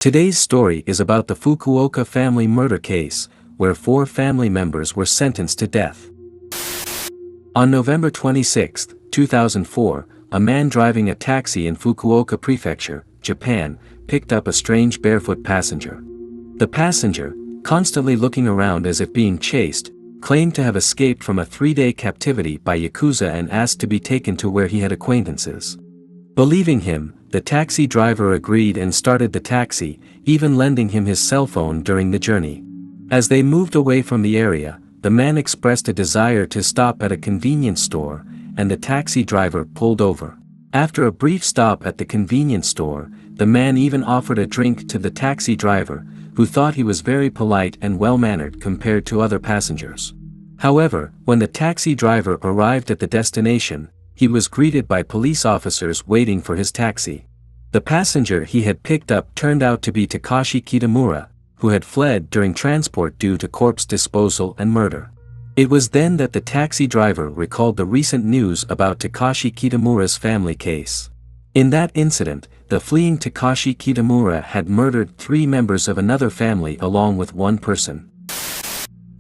Today's story is about the Fukuoka family murder case, where 4 family members were sentenced to death. On November 26, 2004, a man driving a taxi in Fukuoka Prefecture, Japan, picked up a strange barefoot passenger. The passenger, constantly looking around as if being chased, claimed to have escaped from a 3-day captivity by Yakuza and asked to be taken to where he had acquaintances. Believing him, the taxi driver agreed and started the taxi, even lending him his cell phone during the journey. As they moved away from the area, the man expressed a desire to stop at a convenience store, and the taxi driver pulled over. After a brief stop at the convenience store, the man even offered a drink to the taxi driver, who thought he was very polite and well-mannered compared to other passengers. However, when the taxi driver arrived at the destination, he was greeted by police officers waiting for his taxi. The passenger he had picked up turned out to be Takashi Kitamura, who had fled during transport due to corpse disposal and murder. It was then that the taxi driver recalled the recent news about Takashi Kitamura's family case. In that incident, the fleeing Takashi Kitamura had murdered 3 members of another family along with one person.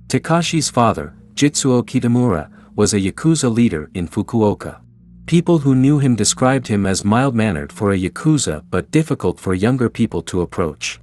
Takashi's father, Jitsuo Kitamura, was a Yakuza leader in Fukuoka. People who knew him described him as mild-mannered for a Yakuza but difficult for younger people to approach.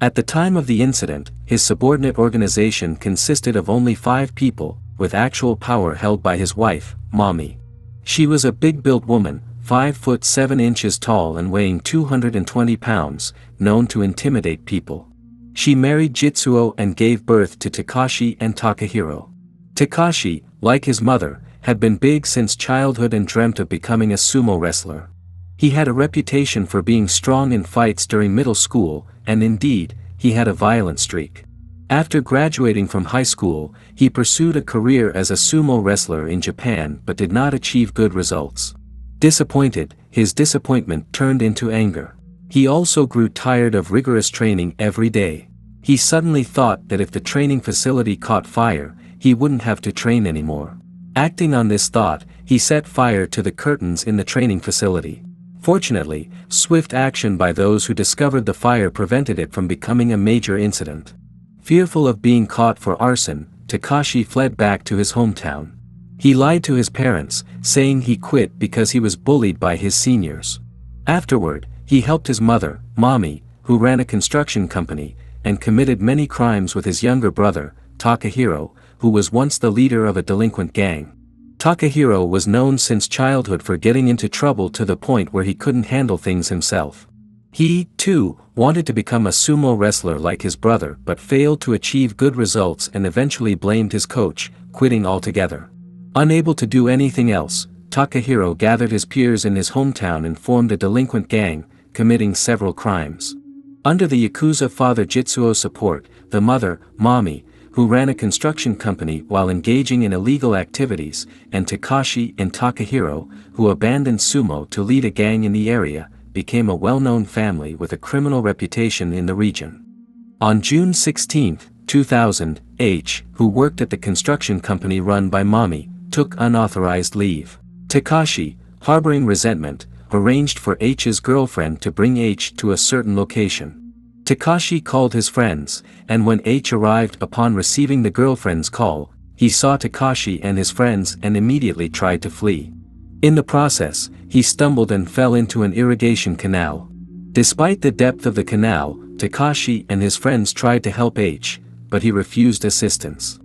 At the time of the incident, his subordinate organization consisted of only 5 people, with actual power held by his wife, Mami. She was a big-built woman, 5 foot 7 inches tall and weighing 220 pounds, known to intimidate people. She married Jitsuo and gave birth to Takashi and Takahiro. Takashi, like his mother, had been big since childhood and dreamt of becoming a sumo wrestler. He had a reputation for being strong in fights during middle school, and indeed, he had a violent streak. After graduating from high school, he pursued a career as a sumo wrestler in Japan but did not achieve good results. Disappointed, his disappointment turned into anger. He also grew tired of rigorous training every day. He suddenly thought that if the training facility caught fire, he wouldn't have to train anymore. Acting on this thought, he set fire to the curtains in the training facility. Fortunately, swift action by those who discovered the fire prevented it from becoming a major incident. Fearful of being caught for arson, Takashi fled back to his hometown. He lied to his parents, saying he quit because he was bullied by his seniors. Afterward, he helped his mother, Mami, who ran a construction company, and committed many crimes with his younger brother, Takahiro, who was once the leader of a delinquent gang. Takahiro was known since childhood for getting into trouble to the point where he couldn't handle things himself. He, too, wanted to become a sumo wrestler like his brother but failed to achieve good results and eventually blamed his coach, quitting altogether. Unable to do anything else, Takahiro gathered his peers in his hometown and formed a delinquent gang, committing several crimes. Under the Yakuza father Jitsuo's support, the mother, Mami, who ran a construction company while engaging in illegal activities, and Takashi and Takahiro, who abandoned sumo to lead a gang in the area, became a well-known family with a criminal reputation in the region. On June 16, 2000, H, who worked at the construction company run by Mami, took unauthorized leave. Takashi, harboring resentment, arranged for H's girlfriend to bring H to a certain location. Takashi called his friends, and when H arrived upon receiving the girlfriend's call, he saw Takashi and his friends and immediately tried to flee. In the process, he stumbled and fell into an irrigation canal. Despite the depth of the canal, Takashi and his friends tried to help H, but he refused assistance.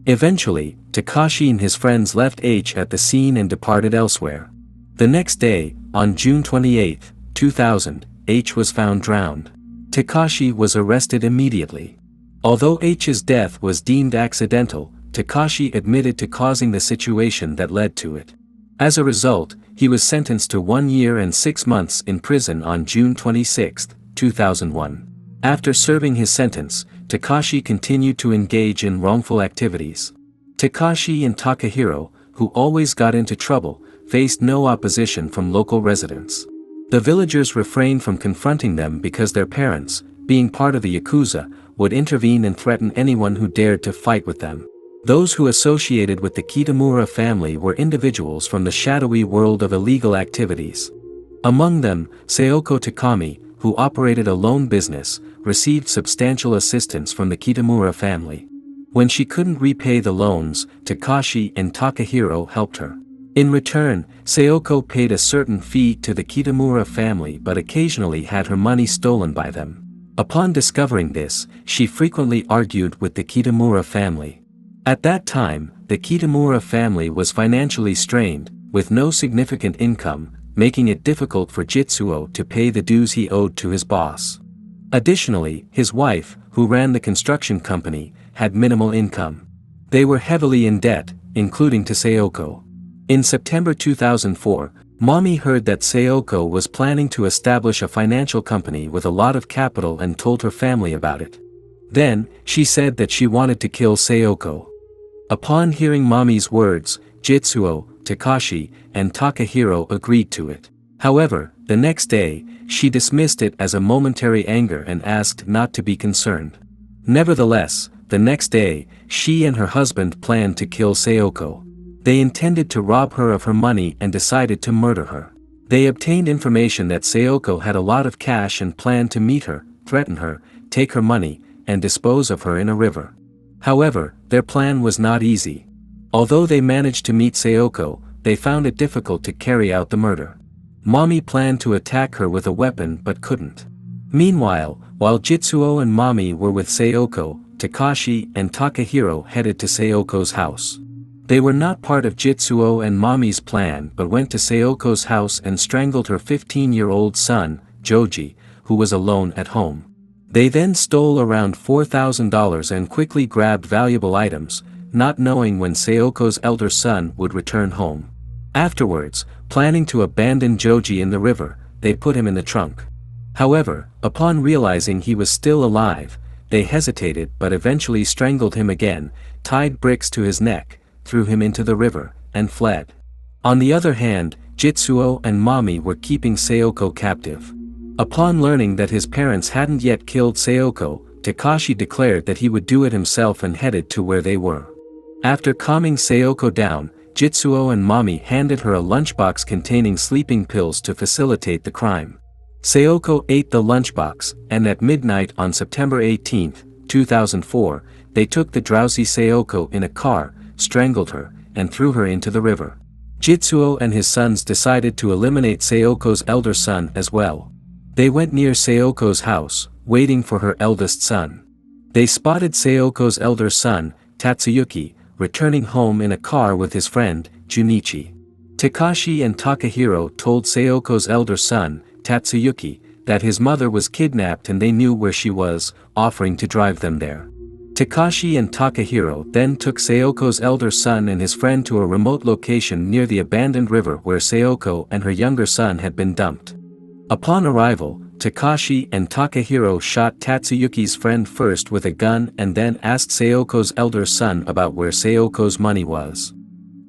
Eventually, Takashi and his friends left H at the scene and departed elsewhere. The next day, on June 28, 2000, H was found drowned. Takashi was arrested immediately. Although H's death was deemed accidental, Takashi admitted to causing the situation that led to it. As a result, he was sentenced to 1 year and 6 months in prison on June 26, 2001. After serving his sentence, Takashi continued to engage in wrongful activities. Takashi and Takahiro, who always got into trouble, faced no opposition from local residents. The villagers refrained from confronting them because their parents, being part of the Yakuza, would intervene and threaten anyone who dared to fight with them. Those who associated with the Kitamura family were individuals from the shadowy world of illegal activities. Among them, Seoko Takami, who operated a loan business, received substantial assistance from the Kitamura family. When she couldn't repay the loans, Takashi and Takahiro helped her. In return, Sayoko paid a certain fee to the Kitamura family but occasionally had her money stolen by them. Upon discovering this, she frequently argued with the Kitamura family. At that time, the Kitamura family was financially strained, with no significant income, making it difficult for Jitsuo to pay the dues he owed to his boss. Additionally, his wife, who ran the construction company, had minimal income. They were heavily in debt, including to Sayoko. In September 2004, Mommy heard that Sayoko was planning to establish a financial company with a lot of capital and told her family about it. Then, she said that she wanted to kill Sayoko. Upon hearing Mommy's words, Jitsuo, Takashi, and Takahiro agreed to it. However, the next day, she dismissed it as a momentary anger and asked not to be concerned. Nevertheless, the next day, she and her husband planned to kill Sayoko. They intended to rob her of her money and decided to murder her. They obtained information that Sayoko had a lot of cash and planned to meet her, threaten her, take her money, and dispose of her in a river. However, their plan was not easy. Although they managed to meet Sayoko, they found it difficult to carry out the murder. Mommy planned to attack her with a weapon but couldn't. Meanwhile, while Jitsuo and Mommy were with Sayoko, Takashi and Takahiro headed to Sayoko's house. They were not part of Jitsuo and Mommy's plan but went to Sayoko's house and strangled her 15-year-old son, Joji, who was alone at home. They then stole around $4,000 and quickly grabbed valuable items, not knowing when Sayoko's elder son would return home. Afterwards, planning to abandon Joji in the river, they put him in the trunk. However, upon realizing he was still alive, they hesitated but eventually strangled him again, tied bricks to his neck, threw him into the river, and fled. On the other hand, Jitsuo and Mommy were keeping Sayoko captive. Upon learning that his parents hadn't yet killed Sayoko, Takashi declared that he would do it himself and headed to where they were. After calming Sayoko down, Jitsuo and Mommy handed her a lunchbox containing sleeping pills to facilitate the crime. Sayoko ate the lunchbox, and at midnight on September 18, 2004, they took the drowsy Sayoko in a car, strangled her, and threw her into the river. Jitsuo and his sons decided to eliminate Sayoko's elder son as well. They went near Sayoko's house, waiting for her eldest son. They spotted Sayoko's elder son, Tatsuyuki, returning home in a car with his friend, Junichi. Takashi and Takahiro told Sayoko's elder son, Tatsuyuki, that his mother was kidnapped and they knew where she was, offering to drive them there. Takashi and Takahiro then took Sayoko's elder son and his friend to a remote location near the abandoned river where Sayoko and her younger son had been dumped. Upon arrival, Takashi and Takahiro shot Tatsuyuki's friend first with a gun and then asked Sayoko's elder son about where Sayoko's money was.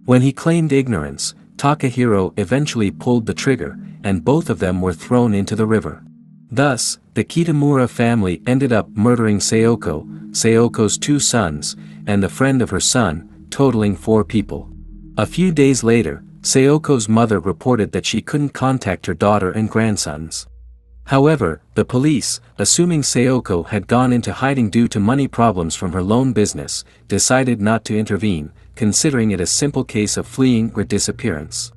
When he claimed ignorance, Takahiro eventually pulled the trigger, and both of them were thrown into the river. Thus, the Kitamura family ended up murdering Sayoko, Sayoko's two sons, and the friend of her son, totaling 4 people. A few days later, Sayoko's mother reported that she couldn't contact her daughter and grandsons. However, the police, assuming Sayoko had gone into hiding due to money problems from her loan business, decided not to intervene, considering it a simple case of fleeing or disappearance.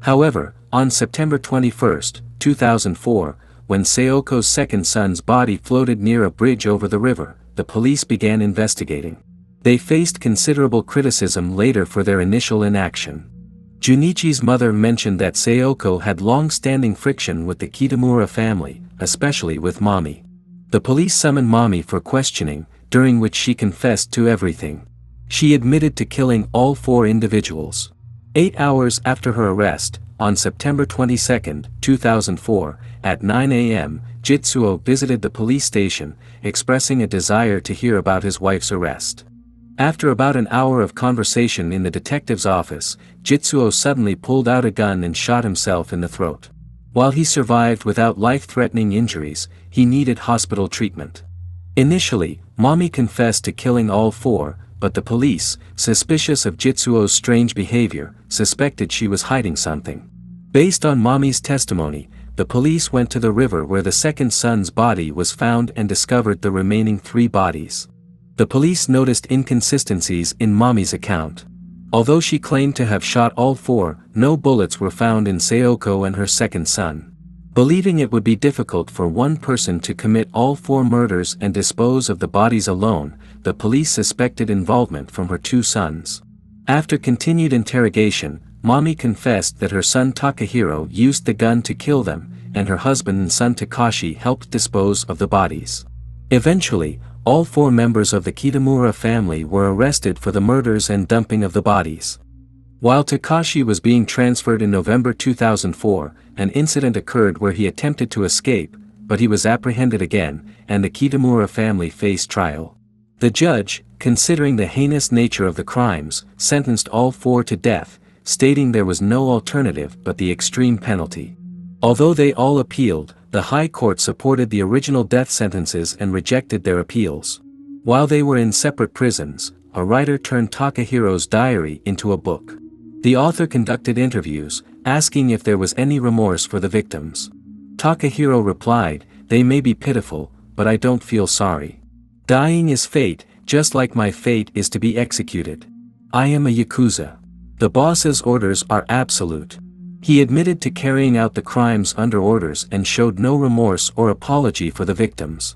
However, on September 21, 2004, when Sayoko's second son's body floated near a bridge over the river, the police began investigating. They faced considerable criticism later for their initial inaction. Junichi's mother mentioned that Sayoko had long-standing friction with the Kitamura family, especially with Mommy. The police summoned Mommy for questioning, during which she confessed to everything. She admitted to killing all 4 individuals. 8 hours after her arrest, on September 22, 2004, at 9 a.m., Jitsuo visited the police station, expressing a desire to hear about his wife's arrest. After about an hour of conversation in the detective's office, Jitsuo suddenly pulled out a gun and shot himself in the throat. While he survived without life-threatening injuries, he needed hospital treatment. Initially, Mommy confessed to killing all 4, but the police, suspicious of Jitsuo's strange behavior, suspected she was hiding something. Based on Mommy's testimony, the police went to the river where the second son's body was found and discovered the remaining 3 bodies. The police noticed inconsistencies in Mommy's account. Although she claimed to have shot all 4, no bullets were found in Sayoko and her second son. Believing it would be difficult for one person to commit all 4 murders and dispose of the bodies alone, the police suspected involvement from her 2 sons. After continued interrogation, Mommy confessed that her son Takahiro used the gun to kill them, and her husband and son Takashi helped dispose of the bodies. Eventually, all 4 members of the Kitamura family were arrested for the murders and dumping of the bodies. While Takashi was being transferred in November 2004, an incident occurred where he attempted to escape, but he was apprehended again, and the Kitamura family faced trial. The judge, considering the heinous nature of the crimes, sentenced all 4 to death, stating there was no alternative but the extreme penalty. Although they all appealed, the High Court supported the original death sentences and rejected their appeals. While they were in separate prisons, a writer turned Takahiro's diary into a book. The author conducted interviews, asking if there was any remorse for the victims. Takahiro replied, "They may be pitiful, but I don't feel sorry. Dying is fate, just like my fate is to be executed. I am a yakuza. The boss's orders are absolute." He admitted to carrying out the crimes under orders and showed no remorse or apology for the victims.